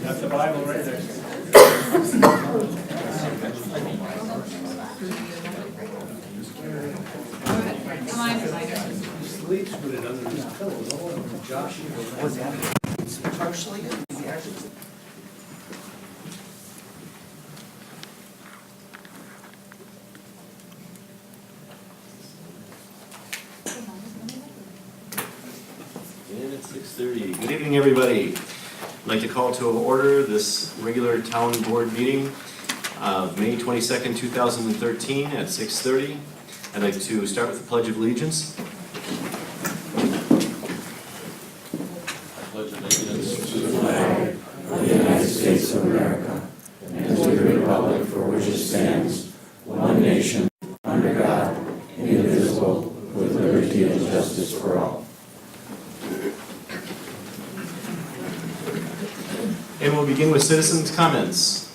That's the Bible right there. Come on, Sleeps with it under his pillow. Josh, Was that partially? And it's 6:30. Good evening, everybody. I'd like to call to order this regular town board meeting of May 22nd, 2013 at 6:30. I'd like to start with the Pledge of Allegiance. I pledge allegiance to the flag of the United States of America and to the republic for which it stands, one nation, under God, indivisible, with liberty and justice for all. And we'll begin with citizens' comments.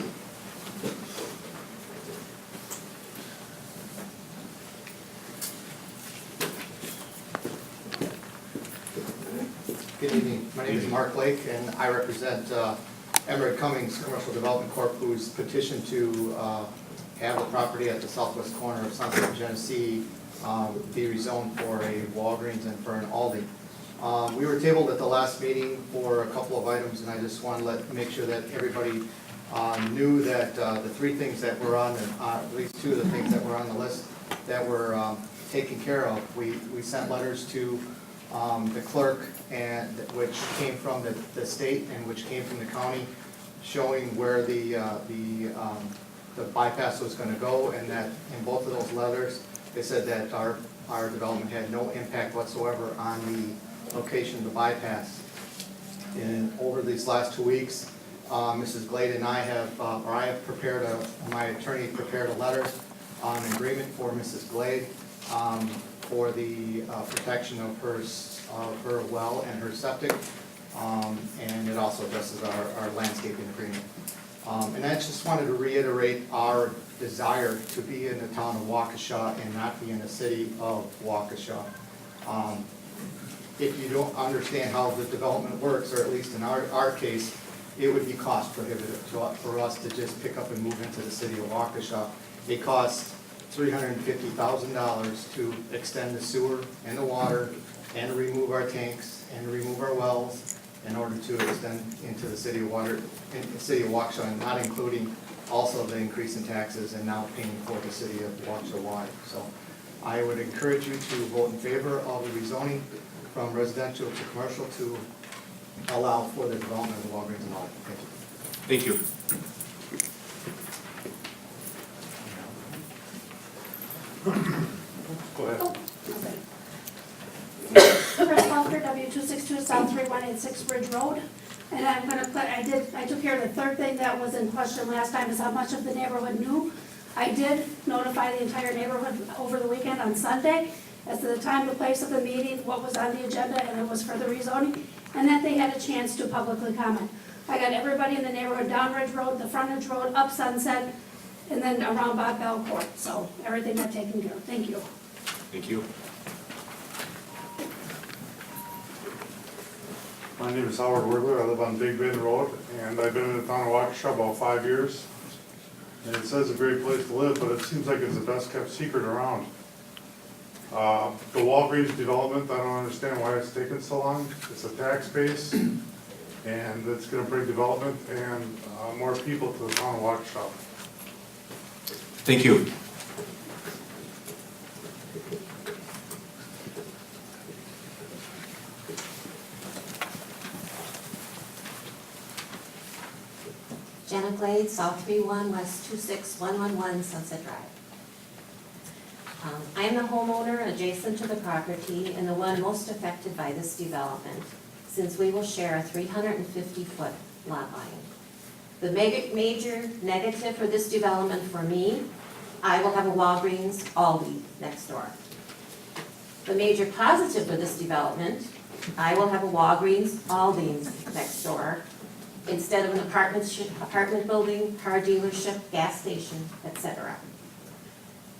Good evening. My name is Mark Lake, and I represent Emerald Cummings Commercial Development Corp., who's petitioned to have the property at the southwest corner of Sunset and Genesee be rezoned for a Walgreens and for an Aldi. We were tabled at the last meeting for a couple of items, and I just want to make sure that everybody knew that the three things that were on, at least two of the things that were on the list that were taken care of. We sent letters to the clerk, and which came from the state and which came from the county, showing where the bypass was going to go, and that in both of those letters, they said that our development had no impact whatsoever on the location of the bypass. And over these last 2 weeks, Mrs. Glade and I have, my attorney prepared a letter on agreement for Mrs. Glade for the protection of her well and her septic, and it also addresses our landscaping agreement. And I just wanted to reiterate our desire to be in the town of Waukesha and not be in the city of Waukesha. If you don't understand how the development works, or at least in our case, it would be cost prohibitive for us to just pick up and move into the city of Waukesha. It costs $350,000 to extend the sewer and the water and to remove our tanks and to remove our wells in order to extend into the city of Waukesha, and not including also the increase in taxes and now paying for the city of Waukesha water. So I would encourage you to vote in favor of the rezoning from residential to commercial to allow for the development of the Walgreens and all. Thank you. Thank you. go ahead. Chris Falker, W262 South 3186 Bridge Road. And I'm going to put, I took care of the third thing that was in question last time, is how much of the neighborhood knew. I did notify the entire neighborhood over the weekend on Sunday as to the time, the place of the meeting, what was on the agenda, and it was for the rezoning, and that they had a chance to publicly comment. I got everybody in the neighborhood, down Ridge Road, the frontage road, up Sunset, and then around Bob Bell Court. So everything got taken care of. Thank you. Thank you. My name is Howard Wigler. I live on Big Bend Road, and I've been in the town of Waukesha about 5 years. And it says a great place to live, but it seems like it's the best kept secret around. The Walgreens development, I don't understand why it's taken so long. It's a tax base, and it's going to bring development and more people to the town of Waukesha. Thank you. Botanic Glade, South 31, West 26111, Sunset Drive. I am the homeowner adjacent to the property and the one most affected by this development, since we will share a 350-foot lot line. The major negative for this development for me, I will have a Walgreens Aldi next door. The major positive for this development, I will have a Walgreens Aldi's next door, instead of an apartment building, car dealership, gas station, etc.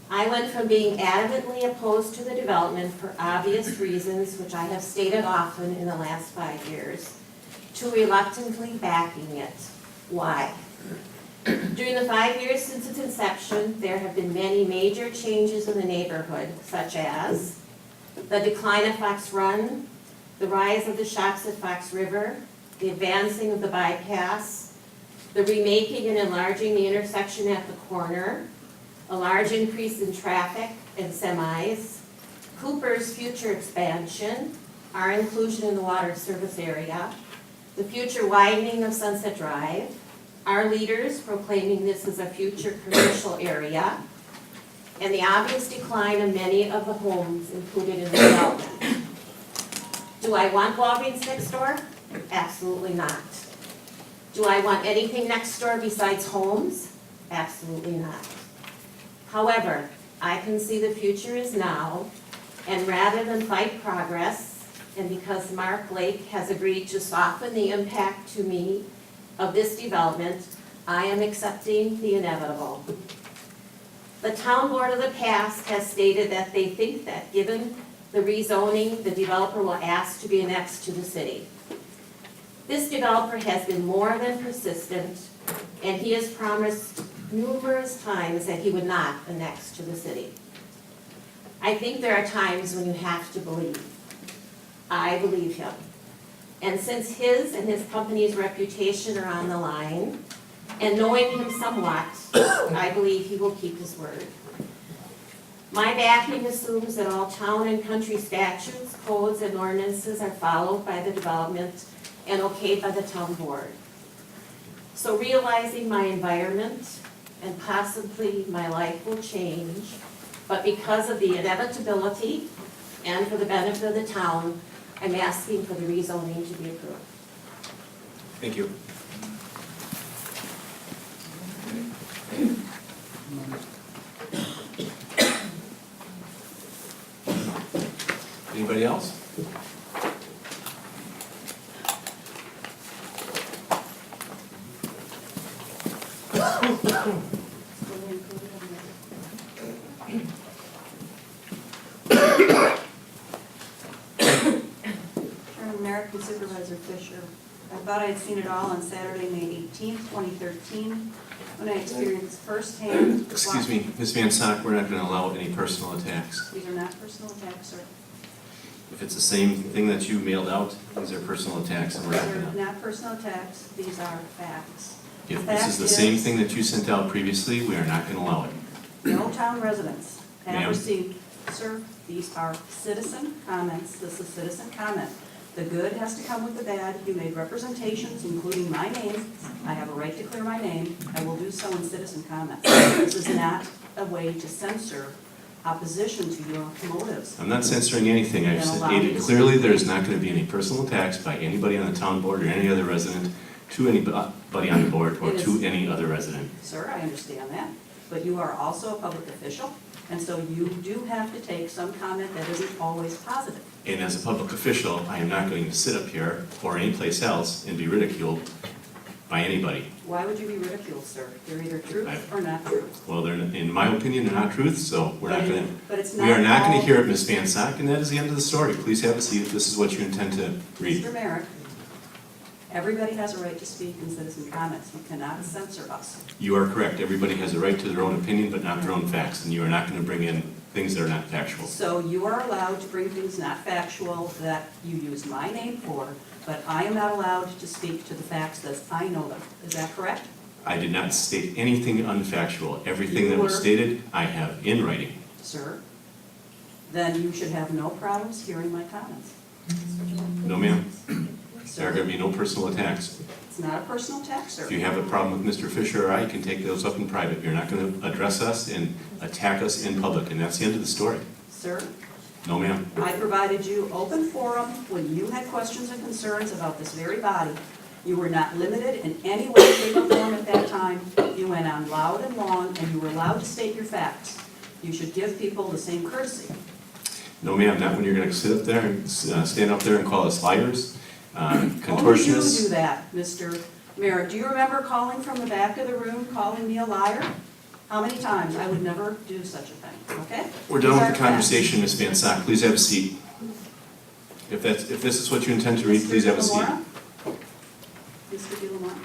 I went from being adamantly opposed to the development for obvious reasons, which I have stated often in the last 5 years, to reluctantly backing it. Why? During the 5 years since its inception, there have been many major changes in the neighborhood, such as the decline of Fox Run, the rise of the shops at Fox River, the advancing of the bypass, the remaking and enlarging the intersection at the corner, a large increase in traffic and semis, Cooper's future expansion, our inclusion in the water service area, the future widening of Sunset Drive, our leaders proclaiming this as a future commercial area, and the obvious decline of many of the homes included in the development. Do I want Walgreens next door? Absolutely not. Do I want anything next door besides homes? Absolutely not. However, I can see the future is now, and rather than fight progress, and because Mark Lake has agreed to soften the impact to me of this development, I am accepting the inevitable. The town board of the past has stated that they think that given the rezoning, the developer will ask to be annexed to the city. This developer has been more than persistent, and he has promised numerous times that he would not annex to the city. I think there are times when you have to believe. I believe him. And since his and his company's reputation are on the line, and knowing him somewhat, I believe he will keep his word. My backing assumes that all town and country statutes, codes, and ordinances are followed by the development and okayed by the town board. So realizing my environment and possibly my life will change, but because of the inevitability and for the benefit of the town, I'm asking for the rezoning to be approved. Thank you. Anybody else? American Supervisor Fisher. I thought I had seen it all on Saturday, May 18th, 2013, when I experienced firsthand. Excuse me, Ms. Van Sock, we're not going to allow any personal attacks. These are not personal attacks, sir. If it's the same thing that you mailed out, these are personal attacks, and we're not They're going to. not personal attacks, these are facts. If this is the same thing that you sent out previously, we are not going to allow it. No town residents Ma'am. have received, sir, these are citizen comments, this is citizen comment. The good has to come with the bad. You made representations, including my name. I have a right to clear my name. I will do so in citizen comments. This is not a way to censor opposition to your motives. I'm not censoring anything. I've stated clearly there's not going to be any personal attacks by anybody on the town board or any other resident to anybody on the board or to any other resident. Sir, I understand that, but you are also a public official, and so you do have to take some comment that isn't always positive. And as a public official, I am not going to sit up here or anyplace else and be ridiculed by anybody. Why would you be ridiculed, sir? They're either truth or not truth. Well, they're, in my opinion, they're not truth, so we're not going to. But it's We are not going all- to hear it, Ms. Van Sock, and that is the end of the story. Please have a seat if this is what you intend to read. Mr. Merrick, everybody has a right to speak in citizen comments. You cannot censor us. You are correct. Everybody has a right to their own opinion, but not their own facts, and you are not going to bring in things that are not factual. So you are allowed to bring things not factual that you use my name for, but I am not allowed to speak to the facts as I know them. Is that correct? I did not state anything unfactual. Everything that was You were- stated, I have in writing. Sir, then you should have no problems hearing my comments. No, ma'am. There are going to be no personal attacks. It's not a personal attack, sir. If you have a problem with Mr. Fisher or I, you can take those up in private. You're not going to address us and attack us in public, and that's the end of the story. Sir, No, ma'am. I provided you open forum when you had questions and concerns about this very body. You were not limited in any way, shape, or form at that time. You went on loud and long, and you were allowed to state your facts. You should give people the same courtesy. No, ma'am, not when you're going to sit up there and stand up there and call us liars, Only you do contortionists. that, Mr. Merritt. Do you remember calling from the back of the room, calling me a liar? How many times? I would never do such a thing, okay? We're done These with are the conversation, Ms. Van Sock. Please have a seat. If this is what you intend to read, facts. please have a seat. Mr. De La Mora?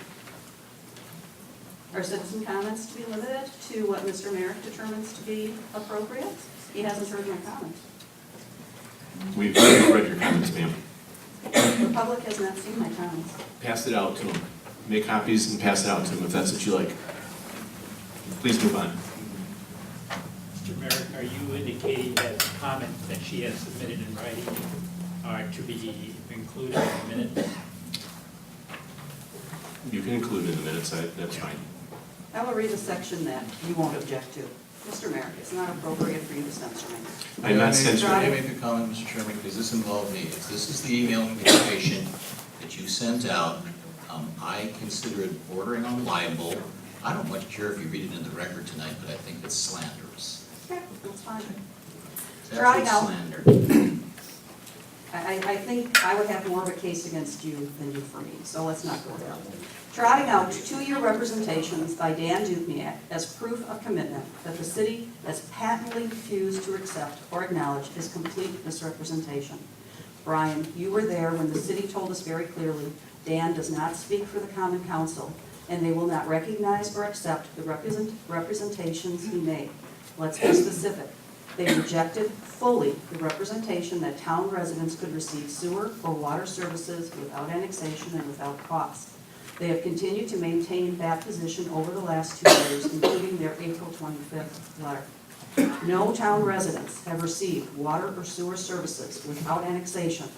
Are citizen comments to be limited to what Mr. Merritt determines to be appropriate? He hasn't heard my comments. We've read your comments, ma'am. The public has not seen my comments. Pass it out to them. Make copies and pass it out to them if that's what you like. Please move on. Mr. Merrick, are you indicating that the comments that she has submitted in writing are to be included in the minutes? You can include it in the minutes, that's fine. I will read the section that you won't object to. Mr. Merrick, it's not appropriate for you to censor me. I'm not May censoring. I make a comment, Mr. Chairman, because this involved me. If this is the email communication that you sent out, I consider it bordering on libel. I don't much care if you read it in the record tonight, but I think it's slanderous. Okay, that's fine. It's Try absolute it out. slander. I think I would have more of a case against you than you for me, so let's not go there. Trotting out 2-year representations by Dan Dukniak as proof of commitment that the city has patently refused to accept or acknowledge is complete misrepresentation. Brian, you were there when the city told us very clearly, Dan does not speak for the Common Council, and they will not recognize or accept the representations he made. Let's be specific. They rejected fully the representation that town residents could receive sewer or water services without annexation and without cost. They have continued to maintain that position over the last 2 years, including their April 25th letter. No town residents have received water or sewer services without annexation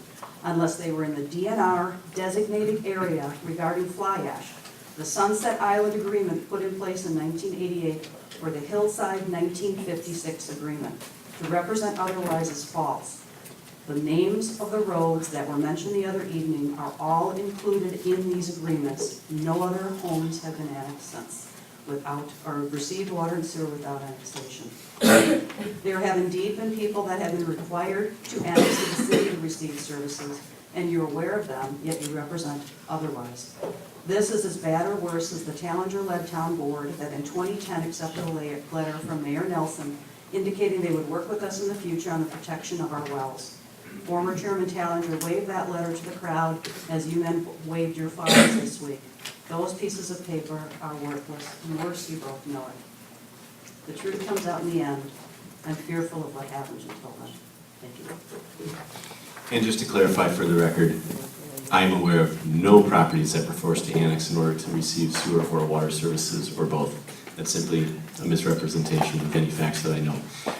unless they were in the DNR designated area regarding fly ash, the Sunset Island Agreement put in place in 1988, or the Hillside 1956 Agreement. To represent otherwise is false. The names of the roads that were mentioned the other evening are all included in these agreements. No other homes have been annexed since without, or received water and sewer without annexation. There have indeed been people that have been required to annex to the city to receive services, and you're aware of them, yet you represent otherwise. This is as bad or worse as the Tallinger-led town board that in 2010 accepted a letter from Mayor Nelson indicating they would work with us in the future on the protection of our wells. Former Chairman Tallinger waved that letter to the crowd as you men waved your fires this week. Those pieces of paper are worthless, and worse, you both know it. The truth comes out in the end. I'm fearful of what happens until then. Thank you. And just to clarify for the record, I am aware of no properties that were forced to annex in order to receive sewer or water services, or both. That's simply a misrepresentation of any facts that I know.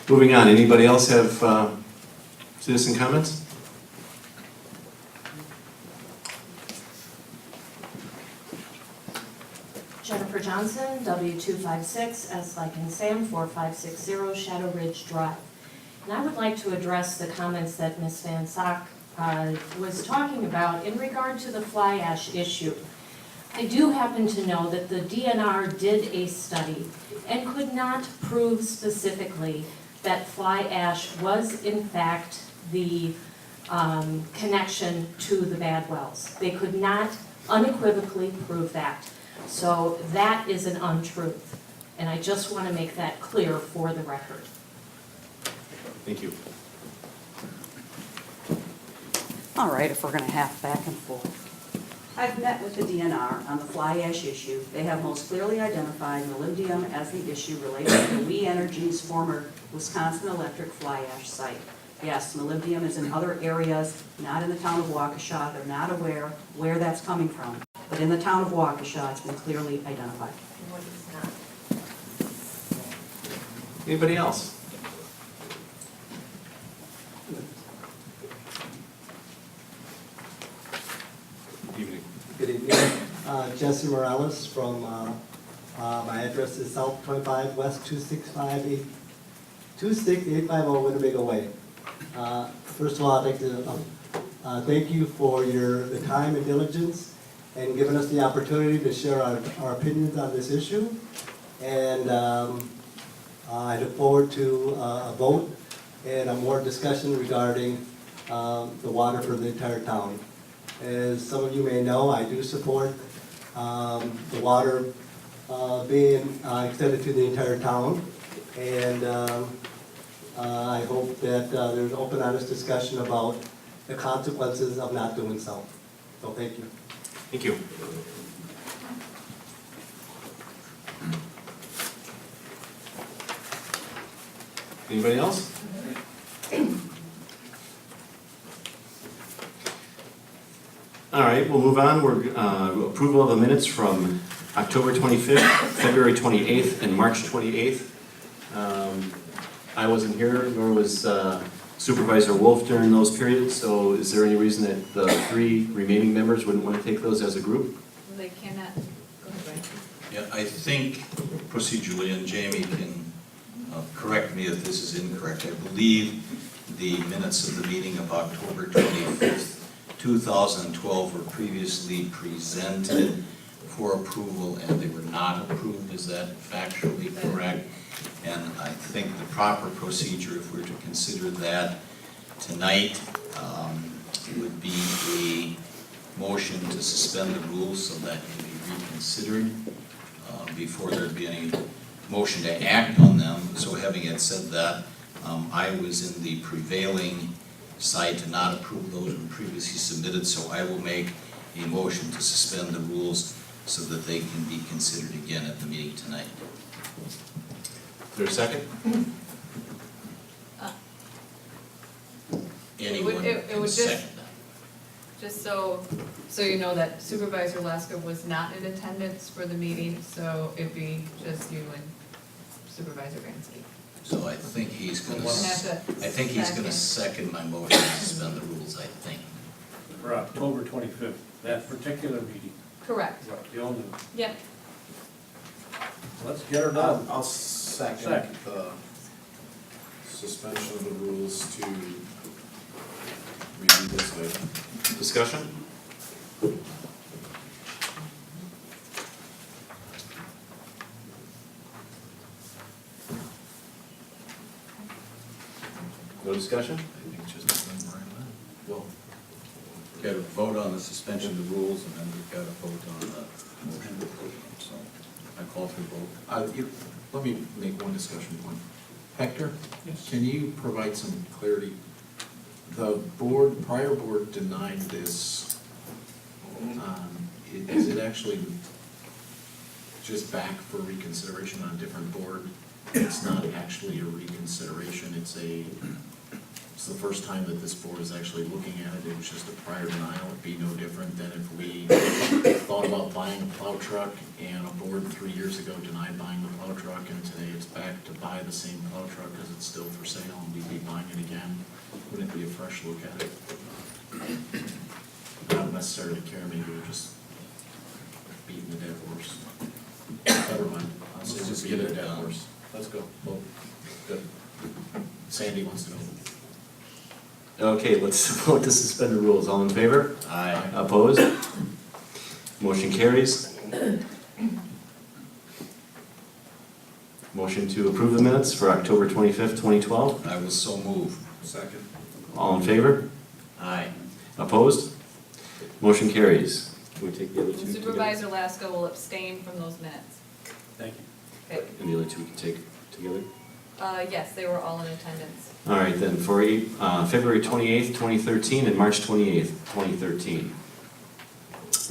Moving on, anybody else have citizen comments? Jennifer Johnson, W256, S like in Sam, 4560 Shadow Ridge Drive. And I would like to address the comments that Ms. Van Sock was talking about in regard to the fly ash issue. I do happen to know that the DNR did a study and could not prove specifically that fly ash was in fact the connection to the bad wells. They could not unequivocally prove that. So that is an untruth. And I just want to make that clear for the record. Thank you. All right, if we're going to have back and forth. I've met with the DNR on the fly ash issue. They have most clearly identified molybdenum as the issue related to We Energy's former Wisconsin Electric fly ash site. Yes, molybdenum is in other areas, not in the town of Waukesha. They're not aware where that's coming from. But in the town of Waukesha, it's been clearly identified. Anybody else? Jesse Morales from, my address is South 25 West 26850 Winnebago Way. First of all, I'd like to thank you for the time and diligence and giving us the opportunity to share our opinions on this issue. And I look forward to a vote and a more discussion regarding the water for the entire town. As some of you may know, I do support the water being extended to the entire town. And I hope that there's open, honest discussion about the consequences of not doing so. So thank you. Thank you. Anybody else? All right, we'll move on. We're approval of the minutes from October 25th, February 28th, and March 28th. I wasn't here, nor was Supervisor Wolf during those periods, so is there any reason that the 3 remaining members wouldn't want to take those as a group? They cannot, go ahead, Brian. Yeah, I think procedurally, and Jamie can correct me if this is incorrect, I believe the minutes of the meeting of October 25th, 2012 were previously presented for approval and they were not approved. Is that factually correct? And I think the proper procedure, if we were to consider that tonight, would be a motion to suspend the rules so that can be reconsidered before there'd be any motion to act on them. So having it said that, I was in the prevailing side to not approve those when previously submitted, so I will make a motion to suspend the rules so that they can be considered again at the meeting tonight. Is there a second? Anyone it can would just- second that. Just so you know that Supervisor Laska was not in attendance for the meeting, so it'd be just you and Supervisor Bransky. So I think he's gonna, We're gonna have to I think he's gonna second my motion to suspend the rules, I think. For October 25th, that particular meeting. Correct. The only, Yep. let's get her done. I'll second Second. the suspension of the rules to review this item. Discussion? No discussion? I think just the same where I'm at. Well, we've got to vote on the suspension of the rules and then we've got to vote on the motion. So I call for a vote. Let me make one discussion point. Hector, can you provide some clarity? The prior board denied this. Is it actually just back for reconsideration on a different board? It's not actually a reconsideration, it's the first time that this board is actually looking at it. It was just a prior denial. It'd be no different than if we thought about buying a plow truck and a board 3 years ago denied buying the plow truck, and today it's back to buy the same plow truck because it's still for sale and we'd be buying it again. Wouldn't it be a fresh look at it? Not necessarily care, maybe we're just beating the dead horse. Never mind, I'll say just beat a dead horse. Let's go. Well, good. Sandy wants to go. Okay, let's vote to suspend the rules. All in favor? Aye. Opposed? Motion carries. Motion to approve the minutes for October 25th, 2012. I will so move. Second. All in favor? Aye. Opposed? Motion carries. Can we take the other two together? Supervisor Laska will abstain from those minutes. Thank you. Okay. And the other two we can take together? Yes, they were all in attendance. All right, then, for February 28th, 2013, and March 28th, 2013.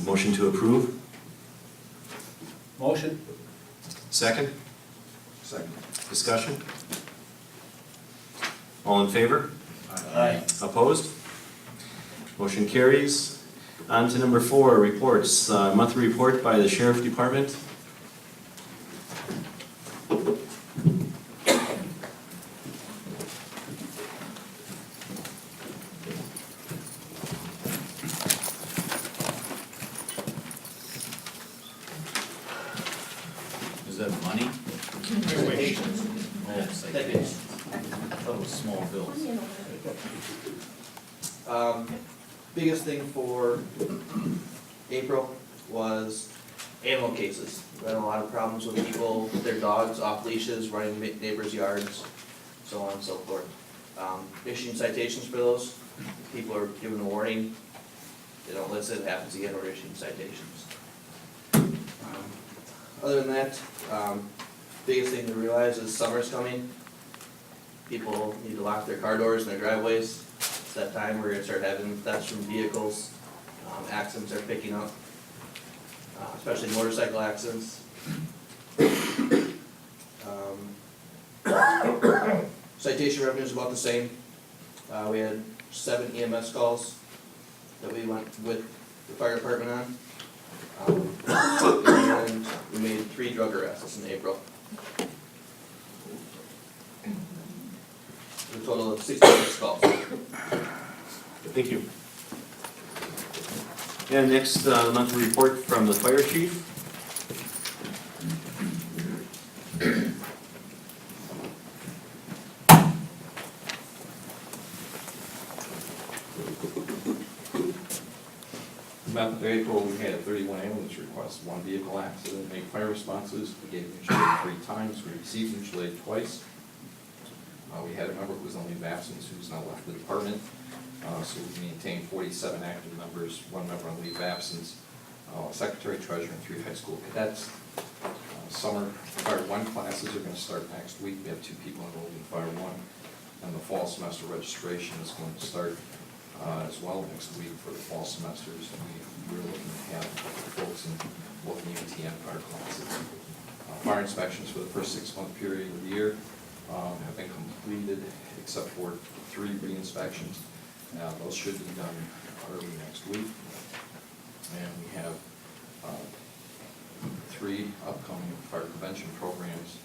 Motion to approve? Motion? Second? Second. Discussion? All in favor? Aye. Opposed? Motion carries. On to number 4, reports. Monthly report by the Sheriff Department. I thought it was small bills. Biggest thing for April was animal cases. We had a lot of problems with people, with their dogs off leashes, running neighbors' yards, so on and so forth. Issuing citations for those, people are given a warning, they don't listen, it happens again, we're issuing citations. Other than that, biggest thing to realize is summer's coming. People need to lock their car doors in their driveways. It's that time we're gonna start having thefts from vehicles. Accidents are picking up, especially motorcycle accidents. Citation revenue is about the same. We had 7 EMS calls that we went with the fire department on. And we made 3 drug arrests in April. A total of 66 calls. Thank you. And next, monthly report from the fire chief. The month of April, we had 31 ambulance requests, 1 vehicle accident, 8 fire responses. We gave mutual aid 3 times, we received mutual aid twice. We had a member who was on leave of absence who's now left the department. So we maintained 47 active members, 1 member on leave of absence, secretary, treasurer, and 3 high school cadets. Summer Fire 1 classes are going to start next week. We have 2 people enrolled in Fire 1. And the fall semester registration is going to start as well next week for the fall semesters. We're looking to have folks in both EMT and fire classes. Fire inspections for the first 6-month period of the year have been completed except for 3 re-inspections. Those should be done early next week. And we have 3 upcoming fire prevention programs.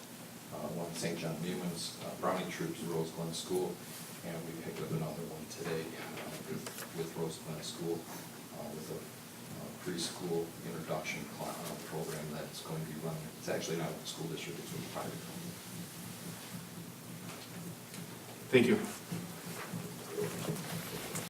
One at St. John Newman's, Browning Troops, Rose Glen School, and we picked up another one today with Rose Glen School with a preschool introduction program that's going to be running. It's actually not with the school district, it's with the private company. Thank you.